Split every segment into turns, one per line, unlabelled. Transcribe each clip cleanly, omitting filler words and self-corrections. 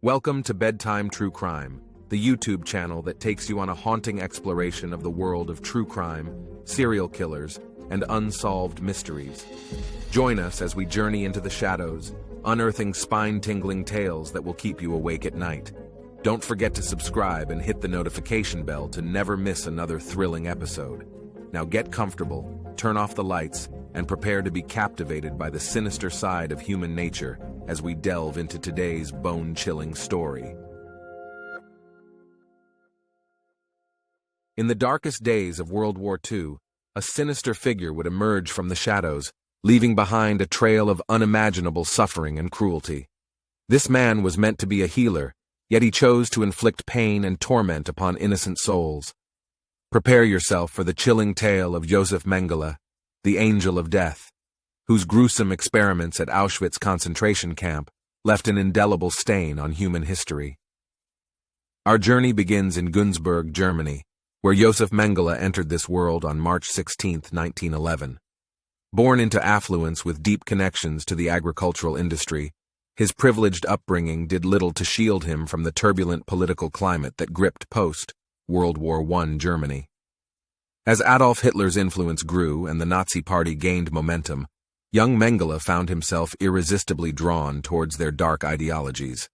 Welcome to Bedtime True Crime, the YouTube channel that takes you on a haunting exploration of the world of true crime, serial killers, and unsolved mysteries. Join us as we journey into the shadows, unearthing spine-tingling tales that will keep you awake at night. Don't forget to subscribe and hit the notification bell to never miss another thrilling episode. Now get comfortable, turn off the lights, and prepare to be captivated by the sinister side of human nature as we delve into today's bone-chilling story. In the darkest days of World War II, a sinister figure would emerge from the shadows, leaving behind a trail of unimaginable suffering and cruelty. This man was meant to be a healer, yet he chose to inflict pain and torment upon innocent souls. Prepare yourself for the chilling tale of Josef Mengele, the Angel of Death, whose gruesome experiments at Auschwitz concentration camp left an indelible stain on human history. Our journey begins in Günzburg, Germany, where Josef Mengele entered this world on March 16, 1911. Born into affluence with deep connections to the agricultural industry, his privileged upbringing did little to shield him from the turbulent political climate that gripped post-World War I Germany. As Adolf Hitler's influence grew and the Nazi Party gained momentum, young Mengele found himself irresistibly drawn towards their dark ideologies.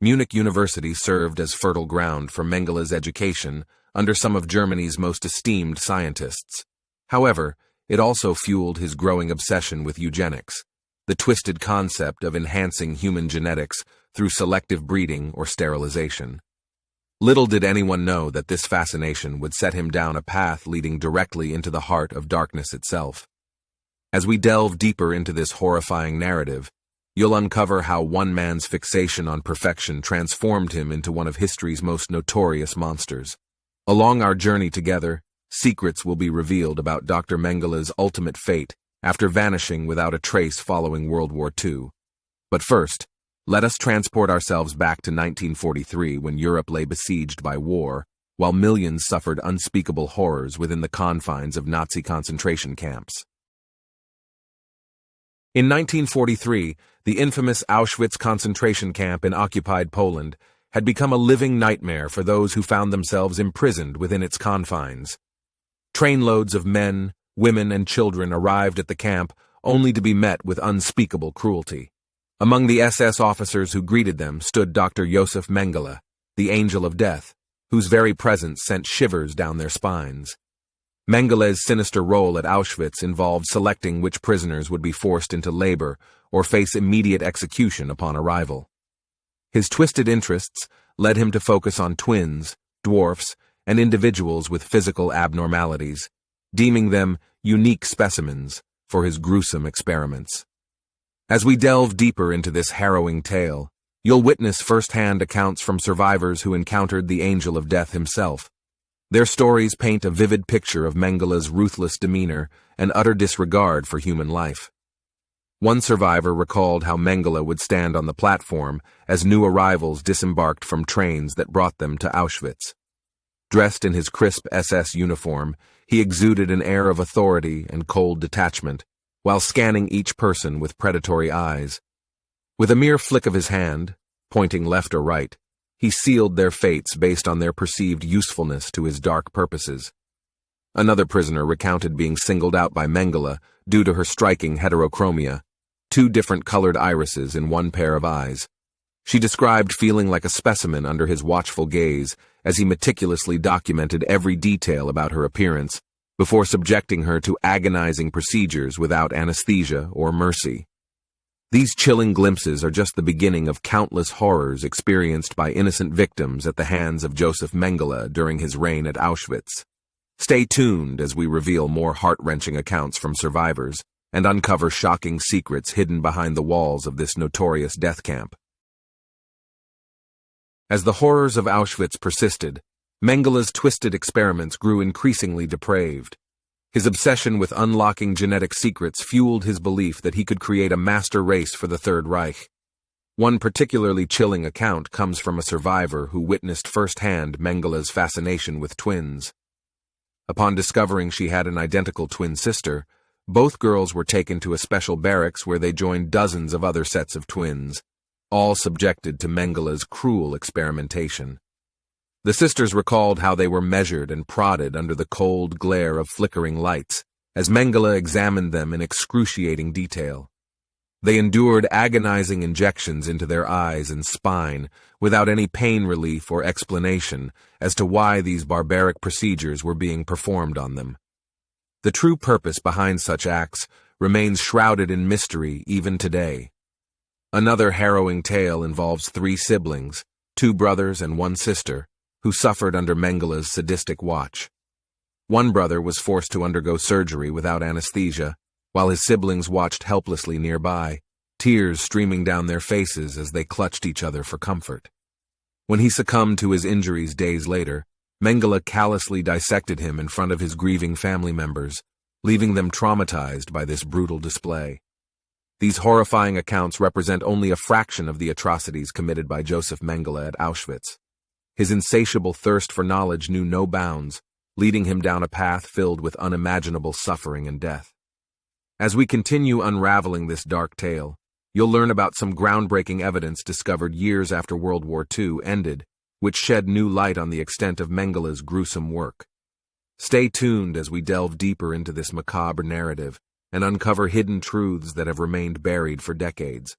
Munich University served as fertile ground for Mengele's education under some of Germany's most esteemed scientists. However, it also fueled his growing obsession with eugenics, the twisted concept of enhancing human genetics through selective breeding or sterilization. Little did anyone know that this fascination would set him down a path leading directly into the heart of darkness itself. As we delve deeper into this horrifying narrative, you'll uncover how one man's fixation on perfection transformed him into one of history's most notorious monsters. Along our journey together, secrets will be revealed about Dr. Mengele's ultimate fate after vanishing without a trace following World War II. But first, let us transport ourselves back to 1943 when Europe lay besieged by war, while millions suffered unspeakable horrors within the confines of Nazi concentration camps. In 1943, the infamous Auschwitz concentration camp in occupied Poland had become a living nightmare for those who found themselves imprisoned within its confines. Trainloads of men, women, and children arrived at the camp only to be met with unspeakable cruelty. Among the SS officers who greeted them stood Dr. Josef Mengele, the Angel of Death, whose very presence sent shivers down their spines. Mengele's sinister role at Auschwitz involved selecting which prisoners would be forced into labor or face immediate execution upon arrival. His twisted interests led him to focus on twins, dwarfs, and individuals with physical abnormalities, deeming them unique specimens for his gruesome experiments. As we delve deeper into this harrowing tale, you'll witness first-hand accounts from survivors who encountered the Angel of Death himself. Their stories paint a vivid picture of Mengele's ruthless demeanor and utter disregard for human life. One survivor recalled how Mengele would stand on the platform as new arrivals disembarked from trains that brought them to Auschwitz. Dressed in his crisp SS uniform, he exuded an air of authority and cold detachment, while scanning each person with predatory eyes. With a mere flick of his hand, pointing left or right, he sealed their fates based on their perceived usefulness to his dark purposes. Another prisoner recounted being singled out by Mengele due to her striking heterochromia, 2 different colored irises in one pair of eyes. She described feeling like a specimen under his watchful gaze as he meticulously documented every detail about her appearance, before subjecting her to agonizing procedures without anesthesia or mercy. These chilling glimpses are just the beginning of countless horrors experienced by innocent victims at the hands of Josef Mengele during his reign at Auschwitz. Stay tuned as we reveal more heart-wrenching accounts from survivors and uncover shocking secrets hidden behind the walls of this notorious death camp. As the horrors of Auschwitz persisted, Mengele's twisted experiments grew increasingly depraved. His obsession with unlocking genetic secrets fueled his belief that he could create a master race for the Third Reich. One particularly chilling account comes from a survivor who witnessed firsthand Mengele's fascination with twins. Upon discovering she had an identical twin sister, both girls were taken to a special barracks where they joined dozens of other sets of twins, all subjected to Mengele's cruel experimentation. The sisters recalled how they were measured and prodded under the cold glare of flickering lights, as Mengele examined them in excruciating detail. They endured agonizing injections into their eyes and spine without any pain relief or explanation as to why these barbaric procedures were being performed on them. The true purpose behind such acts remains shrouded in mystery even today. Another harrowing tale involves 3 siblings, 2 brothers and 1 sister, who suffered under Mengele's sadistic watch. One brother was forced to undergo surgery without anesthesia, while his siblings watched helplessly nearby, tears streaming down their faces as they clutched each other for comfort. When he succumbed to his injuries days later, Mengele callously dissected him in front of his grieving family members, leaving them traumatized by this brutal display. These horrifying accounts represent only a fraction of the atrocities committed by Josef Mengele at Auschwitz. His insatiable thirst for knowledge knew no bounds, leading him down a path filled with unimaginable suffering and death. As we continue unraveling this dark tale, you'll learn about some groundbreaking evidence discovered years after World War II ended, which shed new light on the extent of Mengele's gruesome work. Stay tuned as we delve deeper into this macabre narrative and uncover hidden truths that have remained buried for decades.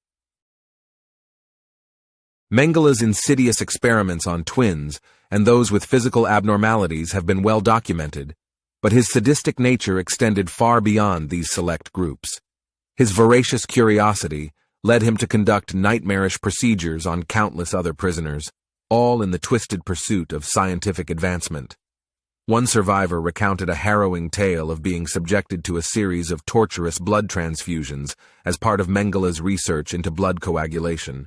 Mengele's insidious experiments on twins and those with physical abnormalities have been well documented, but his sadistic nature extended far beyond these select groups. His voracious curiosity led him to conduct nightmarish procedures on countless other prisoners, all in the twisted pursuit of scientific advancement. One survivor recounted a harrowing tale of being subjected to a series of torturous blood transfusions as part of Mengele's research into blood coagulation.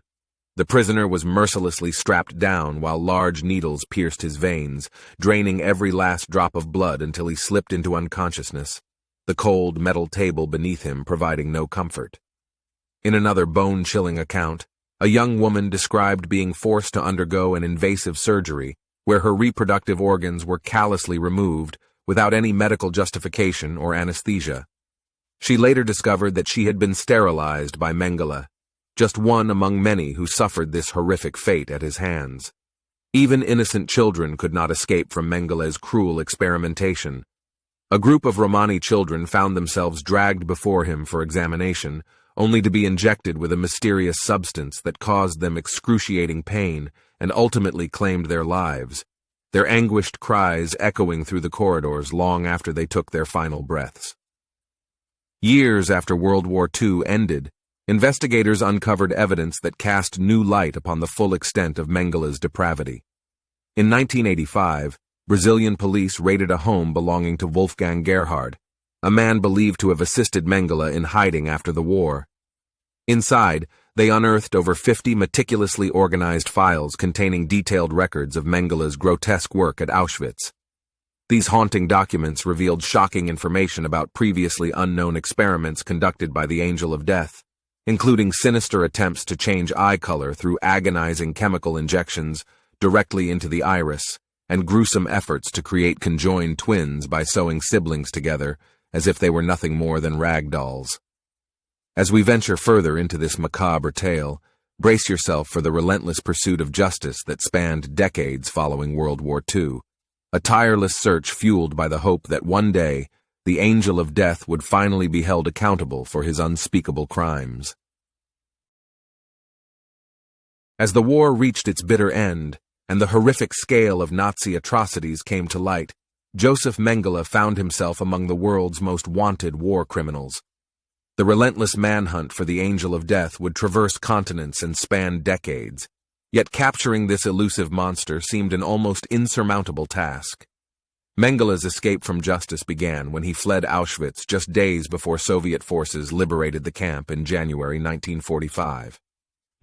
The prisoner was mercilessly strapped down while large needles pierced his veins, draining every last drop of blood until he slipped into unconsciousness, the cold metal table beneath him providing no comfort. In another bone-chilling account, a young woman described being forced to undergo an invasive surgery where her reproductive organs were callously removed without any medical justification or anesthesia. She later discovered that she had been sterilized by Mengele, just one among many who suffered this horrific fate at his hands. Even innocent children could not escape from Mengele's cruel experimentation. A group of Romani children found themselves dragged before him for examination, only to be injected with a mysterious substance that caused them excruciating pain and ultimately claimed their lives, their anguished cries echoing through the corridors long after they took their final breaths. Years after World War II ended, investigators uncovered evidence that cast new light upon the full extent of Mengele's depravity. In 1985, Brazilian police raided a home belonging to Wolfgang Gerhard, a man believed to have assisted Mengele in hiding after the war. Inside, they unearthed over 50 meticulously organized files containing detailed records of Mengele's grotesque work at Auschwitz. These haunting documents revealed shocking information about previously unknown experiments conducted by the Angel of Death, including sinister attempts to change eye color through agonizing chemical injections directly into the iris, and gruesome efforts to create conjoined twins by sewing siblings together as if they were nothing more than rag dolls. As we venture further into this macabre tale, brace yourself for the relentless pursuit of justice that spanned decades following World War II, a tireless search fueled by the hope that one day the Angel of Death would finally be held accountable for his unspeakable crimes. As the war reached its bitter end, and the horrific scale of Nazi atrocities came to light, Josef Mengele found himself among the world's most wanted war criminals. The relentless manhunt for the Angel of Death would traverse continents and span decades, yet capturing this elusive monster seemed an almost insurmountable task. Mengele's escape from justice began when he fled Auschwitz just days before Soviet forces liberated the camp in January 1945.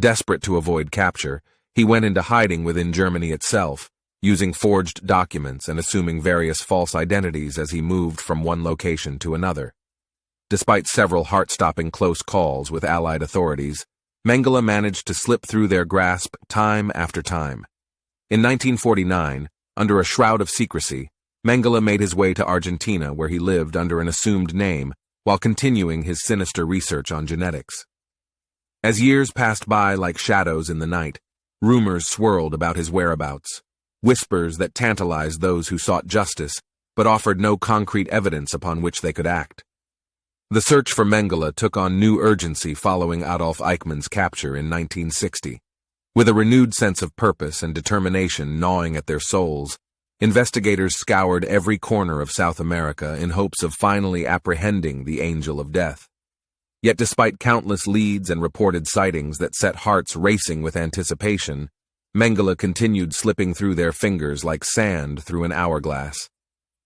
Desperate to avoid capture, he went into hiding within Germany itself, using forged documents and assuming various false identities as he moved from one location to another. Despite several heart-stopping close calls with Allied authorities, Mengele managed to slip through their grasp time after time. In 1949, under a shroud of secrecy, Mengele made his way to Argentina, where he lived under an assumed name while continuing his sinister research on genetics. As years passed by like shadows in the night, rumors swirled about his whereabouts, whispers that tantalized those who sought justice, but offered no concrete evidence upon which they could act. The search for Mengele took on new urgency following Adolf Eichmann's capture in 1960. With a renewed sense of purpose and determination gnawing at their souls, investigators scoured every corner of South America in hopes of finally apprehending the Angel of Death. Yet despite countless leads and reported sightings that set hearts racing with anticipation, Mengele continued slipping through their fingers like sand through an hourglass.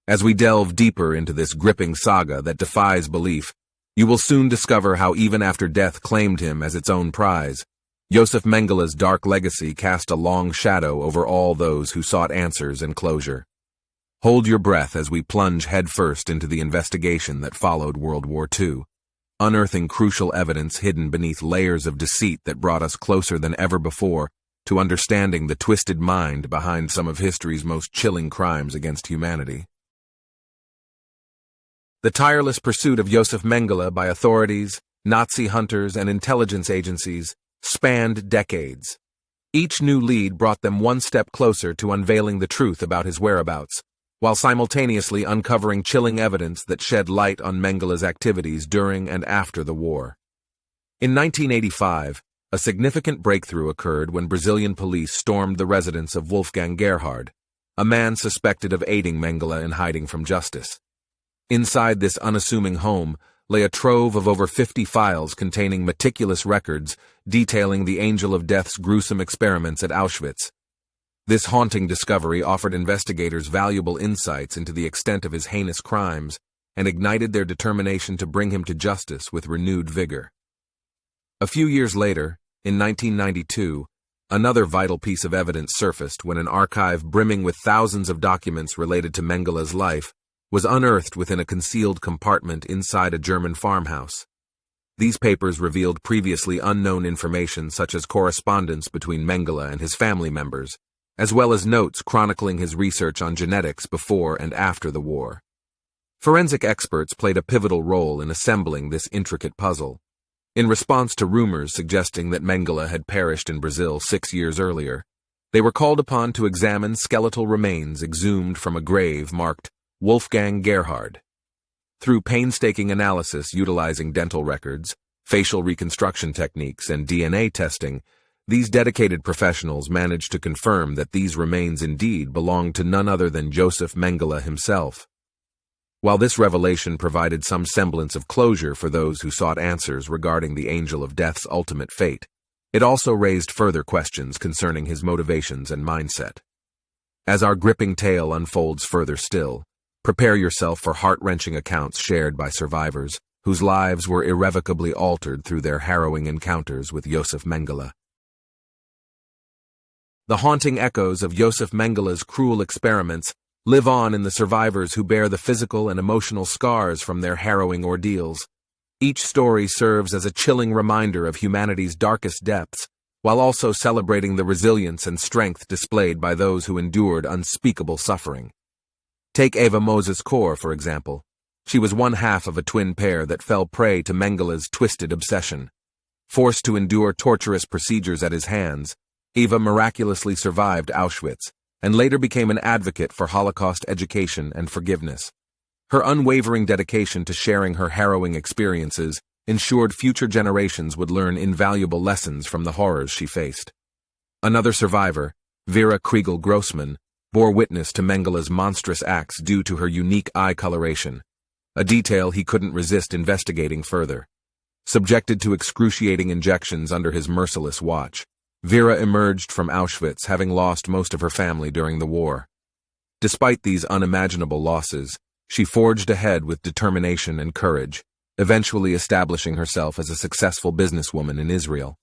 As we delve deeper into this gripping saga that defies belief, you will soon discover how even after death claimed him as its own prize, Josef Mengele's dark legacy cast a long shadow over all those who sought answers and closure. Hold your breath as we plunge headfirst into the investigation that followed World War II, unearthing crucial evidence hidden beneath layers of deceit that brought us closer than ever before to understanding the twisted mind behind some of history's most chilling crimes against humanity. The tireless pursuit of Josef Mengele by authorities, Nazi hunters, and intelligence agencies spanned decades. Each new lead brought them one step closer to unveiling the truth about his whereabouts, while simultaneously uncovering chilling evidence that shed light on Mengele's activities during and after the war. In 1985, a significant breakthrough occurred when Brazilian police stormed the residence of Wolfgang Gerhard, a man suspected of aiding Mengele in hiding from justice. Inside this unassuming home lay a trove of over 50 files containing meticulous records detailing the Angel of Death's gruesome experiments at Auschwitz. This haunting discovery offered investigators valuable insights into the extent of his heinous crimes and ignited their determination to bring him to justice with renewed vigor. A few years later, in 1992, another vital piece of evidence surfaced when an archive brimming with thousands of documents related to Mengele's life was unearthed within a concealed compartment inside a German farmhouse. These papers revealed previously unknown information such as correspondence between Mengele and his family members, as well as notes chronicling his research on genetics before and after the war. Forensic experts played a pivotal role in assembling this intricate puzzle. In response to rumors suggesting that Mengele had perished in Brazil 6 years earlier, they were called upon to examine skeletal remains exhumed from a grave marked Wolfgang Gerhard. Through painstaking analysis utilizing dental records, facial reconstruction techniques, and DNA testing, these dedicated professionals managed to confirm that these remains indeed belonged to none other than Josef Mengele himself. While this revelation provided some semblance of closure for those who sought answers regarding the Angel of Death's ultimate fate, it also raised further questions concerning his motivations and mindset. As our gripping tale unfolds further still, prepare yourself for heart-wrenching accounts shared by survivors whose lives were irrevocably altered through their harrowing encounters with Josef Mengele. The haunting echoes of Josef Mengele's cruel experiments live on in the survivors who bear the physical and emotional scars from their harrowing ordeals. Each story serves as a chilling reminder of humanity's darkest depths, while also celebrating the resilience and strength displayed by those who endured unspeakable suffering. Take Eva Moses Kor, for example. She was one half of a twin pair that fell prey to Mengele's twisted obsession. Forced to endure torturous procedures at his hands, Eva miraculously survived Auschwitz and later became an advocate for Holocaust education and forgiveness. Her unwavering dedication to sharing her harrowing experiences ensured future generations would learn invaluable lessons from the horrors she faced. Another survivor, Vera Kriegel-Grossman, bore witness to Mengele's monstrous acts due to her unique eye coloration, a detail he couldn't resist investigating further. Subjected to excruciating injections under his merciless watch, Vera emerged from Auschwitz having lost most of her family during the war. Despite these unimaginable losses, she forged ahead with determination and courage, eventually establishing herself as a successful businesswoman in Israel.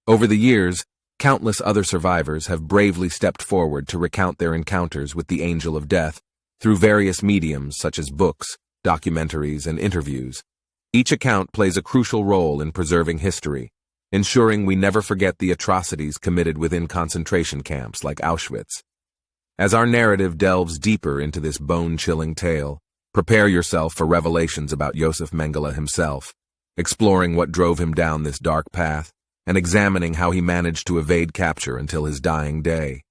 Over the years, countless other survivors have bravely stepped forward to recount their encounters with the Angel of Death through various mediums such as books, documentaries, and interviews. Each account plays a crucial role in preserving history, ensuring we never forget the atrocities committed within concentration camps like Auschwitz. As our narrative delves deeper into this bone-chilling tale, prepare yourself for revelations about Josef Mengele himself, exploring what drove him down this dark path and examining how he managed to evade capture until his dying day.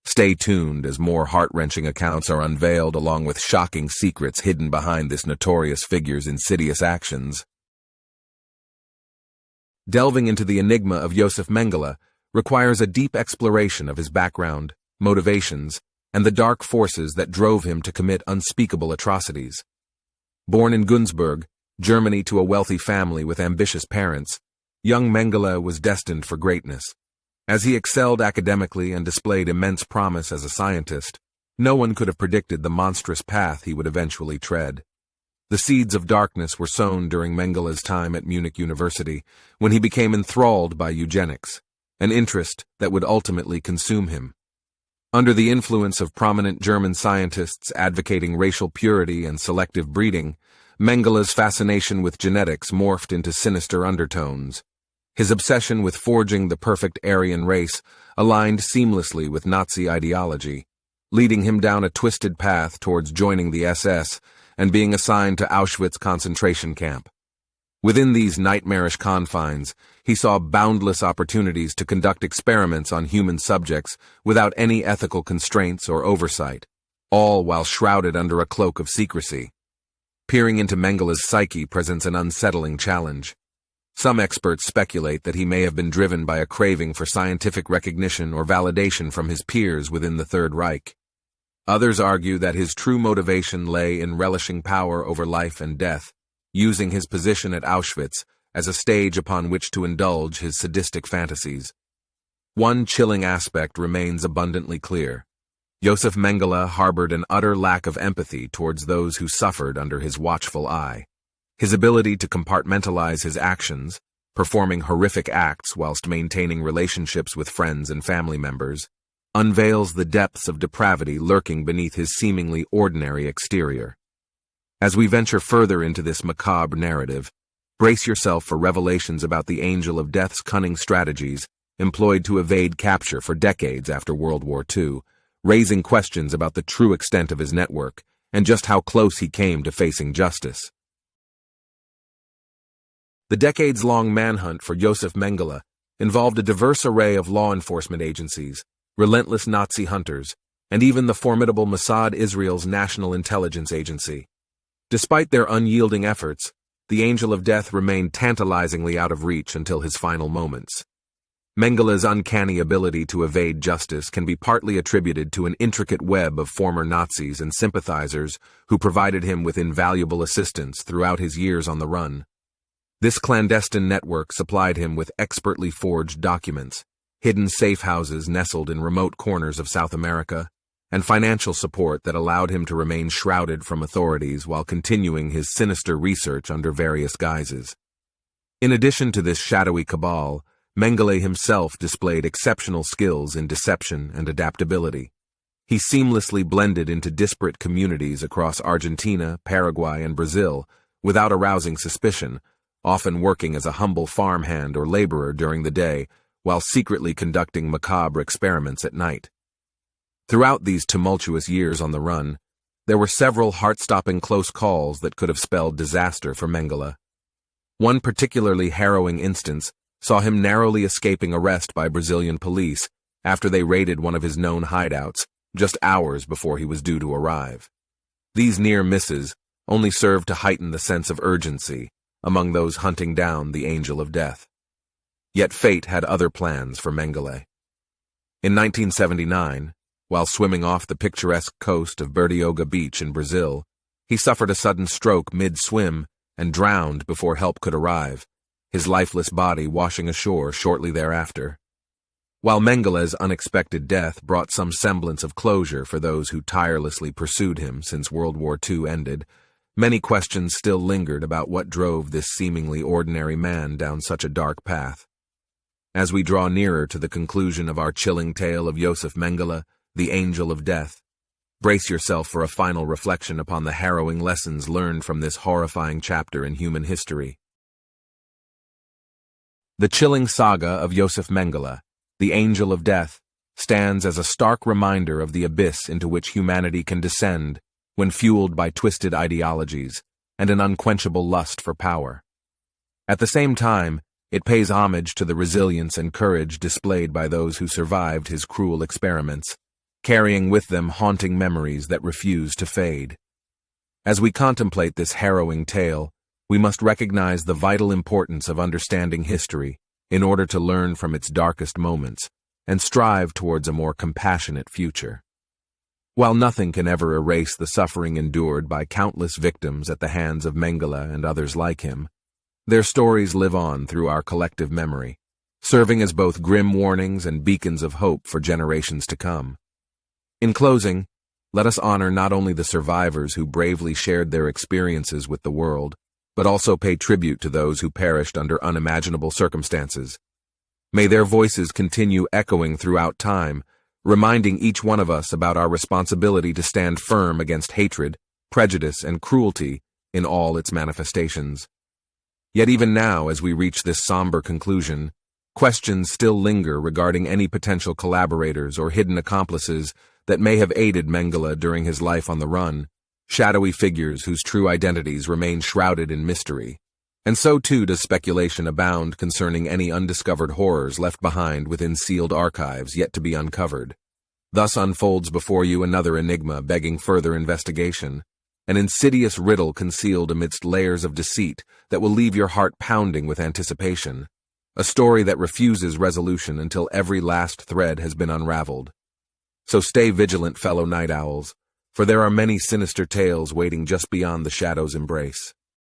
Stay tuned as more heart-wrenching accounts are unveiled along with shocking secrets hidden behind this notorious figure's insidious actions. Delving into the enigma of Josef Mengele requires a deep exploration of his background, motivations, and the dark forces that drove him to commit unspeakable atrocities. Born in Günzburg, Germany, to a wealthy family with ambitious parents, young Mengele was destined for greatness. As he excelled academically and displayed immense promise as a scientist, no one could have predicted the monstrous path he would eventually tread. The seeds of darkness were sown during Mengele's time at Munich University, when he became enthralled by eugenics, an interest that would ultimately consume him. Under the influence of prominent German scientists advocating racial purity and selective breeding, Mengele's fascination with genetics morphed into sinister undertones. His obsession with forging the perfect Aryan race aligned seamlessly with Nazi ideology, leading him down a twisted path towards joining the SS and being assigned to Auschwitz concentration camp. Within these nightmarish confines, he saw boundless opportunities to conduct experiments on human subjects without any ethical constraints or oversight, all while shrouded under a cloak of secrecy. Peering into Mengele's psyche presents an unsettling challenge. Some experts speculate that he may have been driven by a craving for scientific recognition or validation from his peers within the Third Reich. Others argue that his true motivation lay in relishing power over life and death, using his position at Auschwitz as a stage upon which to indulge his sadistic fantasies. One chilling aspect remains abundantly clear. Josef Mengele harbored an utter lack of empathy towards those who suffered under his watchful eye. His ability to compartmentalize his actions, performing horrific acts whilst maintaining relationships with friends and family members, unveils the depths of depravity lurking beneath his seemingly ordinary exterior. As we venture further into this macabre narrative, brace yourself for revelations about the Angel of Death's cunning strategies employed to evade capture for decades after World War II, raising questions about the true extent of his network and just how close he came to facing justice. The decades-long manhunt for Josef Mengele involved a diverse array of law enforcement agencies, relentless Nazi hunters, and even the formidable Mossad, Israel's national intelligence agency. Despite their unyielding efforts, the Angel of Death remained tantalizingly out of reach until his final moments. Mengele's uncanny ability to evade justice can be partly attributed to an intricate web of former Nazis and sympathizers who provided him with invaluable assistance throughout his years on the run. This clandestine network supplied him with expertly forged documents, hidden safe houses nestled in remote corners of South America, and financial support that allowed him to remain shrouded from authorities while continuing his sinister research under various guises. In addition to this shadowy cabal, Mengele himself displayed exceptional skills in deception and adaptability. He seamlessly blended into disparate communities across Argentina, Paraguay, and Brazil without arousing suspicion, often working as a humble farmhand or laborer during the day, while secretly conducting macabre experiments at night. Throughout these tumultuous years on the run, there were several heart-stopping close calls that could have spelled disaster for Mengele. One particularly harrowing instance saw him narrowly escaping arrest by Brazilian police after they raided one of his known hideouts just hours before he was due to arrive. These near misses only served to heighten the sense of urgency among those hunting down the Angel of Death. Yet fate had other plans for Mengele. In 1979, while swimming off the picturesque coast of Bertioga Beach in Brazil, he suffered a sudden stroke mid-swim and drowned before help could arrive, his lifeless body washing ashore shortly thereafter. While Mengele's unexpected death brought some semblance of closure for those who tirelessly pursued him since World War II ended, many questions still lingered about what drove this seemingly ordinary man down such a dark path. As we draw nearer to the conclusion of our chilling tale of Josef Mengele, the Angel of Death, brace yourself for a final reflection upon the harrowing lessons learned from this horrifying chapter in human history. The chilling saga of Josef Mengele, the Angel of Death, stands as a stark reminder of the abyss into which humanity can descend when fueled by twisted ideologies and an unquenchable lust for power. At the same time, It pays homage to the resilience and courage displayed by those who survived his cruel experiments, carrying with them haunting memories that refuse to fade. As we contemplate this harrowing tale, we must recognize the vital importance of understanding history in order to learn from its darkest moments and strive towards a more compassionate future. While nothing can ever erase the suffering endured by countless victims at the hands of Mengele and others like him, their stories live on through our collective memory, serving as both grim warnings and beacons of hope for generations to come. In closing, let us honor not only the survivors who bravely shared their experiences with the world, but also pay tribute to those who perished under unimaginable circumstances. May their voices continue echoing throughout time, reminding each one of us about our responsibility to stand firm against hatred, prejudice, and cruelty in all its manifestations. Yet even now, as we reach this somber conclusion, questions still linger regarding any potential collaborators or hidden accomplices that may have aided Mengele during his life on the run, shadowy figures whose true identities remain shrouded in mystery. And so too does speculation abound concerning any undiscovered horrors left behind within sealed archives yet to be uncovered. Thus unfolds before you another enigma begging further investigation, an insidious riddle concealed amidst layers of deceit that will leave your heart pounding with anticipation, a story that refuses resolution until every last thread has been unraveled. So stay vigilant, fellow night owls, for there are many sinister tales waiting just beyond the shadow's embrace.